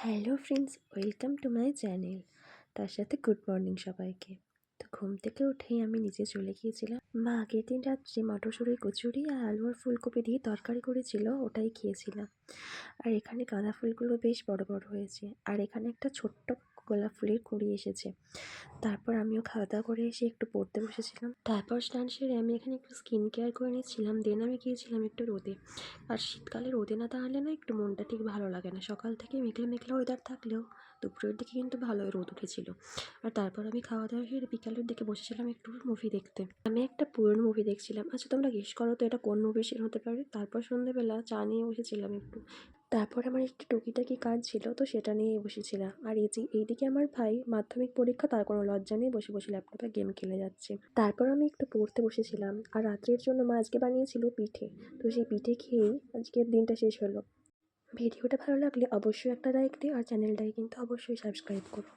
Hello friends, welcome to my channel. তার সাথে good morning সবাইকে। তো ঘুম থেকে উঠেই আমি নিচে চলে গিয়েছিলাম। মা আগের দিন রাত্রে মটরশুঁটি কচুরি আর আলু আর ফুলকপি দিয়ে তরকারি করেছিল, ওটাই খেয়েছিলাম। আর এখানে গাঁদা ফুলগুলো বেশ বড় বড় হয়েছে, আর এখানে একটা ছোট্ট গোলাপ ফুলের কুঁড়ি এসেছে। তারপর আমিও খাওয়া দাওয়া করে এসে একটু পড়তে বসেছিলাম। তারপর স্নান সেরে আমি এখানে একটু স্কিন কেয়ার করে নিচ্ছিলাম। দেন আমি গিয়েছিলাম একটু রোদে। আর শীতকালে রোদে না দাঁড়ালে না একটু মনটা ঠিক ভালো লাগে না। সকাল থেকে মেঘলা মেঘলা ওয়েদার থাকলেও দুপুরের দিকে কিন্তু ভালোই রোদ উঠেছিল। আর তারপর আমি খাওয়া দাওয়া সেরে বিকালের দিকে বসেছিলাম একটু মুভি দেখতে। আমি একটা পুরনো মুভি দেখছিলাম। আচ্ছা, তোমরা গেস করো তো এটা কোন মুভির সিন হতে পারে। তারপর সন্ধ্যেবেলা চা নিয়ে বসেছিলাম একটু। তারপর আমার একটু টুকিটাকি কাজ ছিল, তো সেটা নিয়েই বসেছিলাম। আর এইদিকে আমার ভাই মাধ্যমিক পরীক্ষা, তার কোনো লজ্জা নেই, বসে বসে ল্যাপটপে গেম খেলে যাচ্ছে। তারপর আমি একটু পড়তে বসেছিলাম। আর রাত্রের জন্য মা আজকে বানিয়েছিল পিঠে, তো সেই পিঠে খেয়েই আজকের দিনটা শেষ হলো। ভিডিওটা ভালো লাগলে অবশ্যই একটা লাইক দিও, আর চ্যানেলটাকে কিন্তু অবশ্যই সাবস্ক্রাইব করো।